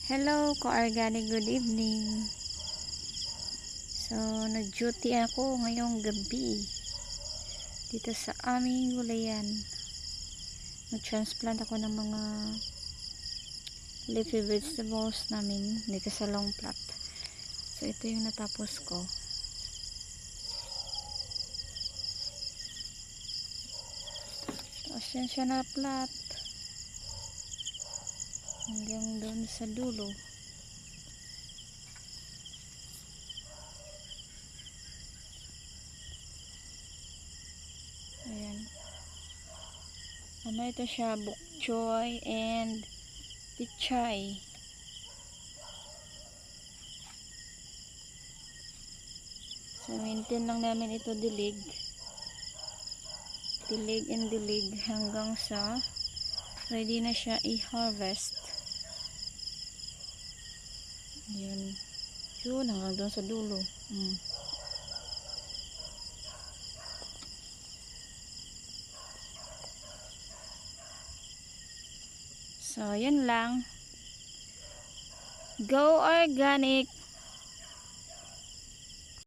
Hello, ka-organic, good evening. So, nag-duty ako ngayong gabi dito sa aming gulayan. Nag-transplant ako ng mga leafy vegetables namin dito sa long plot. So, ito yung natapos ko. Tapos yan siya na plot. Hanggang doon sa dulo. Ayan. Ano ito siya? Bok choy and pichay. So, maintain lang namin ito dilig and dilig hanggang sa ready na siya i-harvest. Yun. Yun, hanggang doon sa dulo. So, yun lang. Go organic!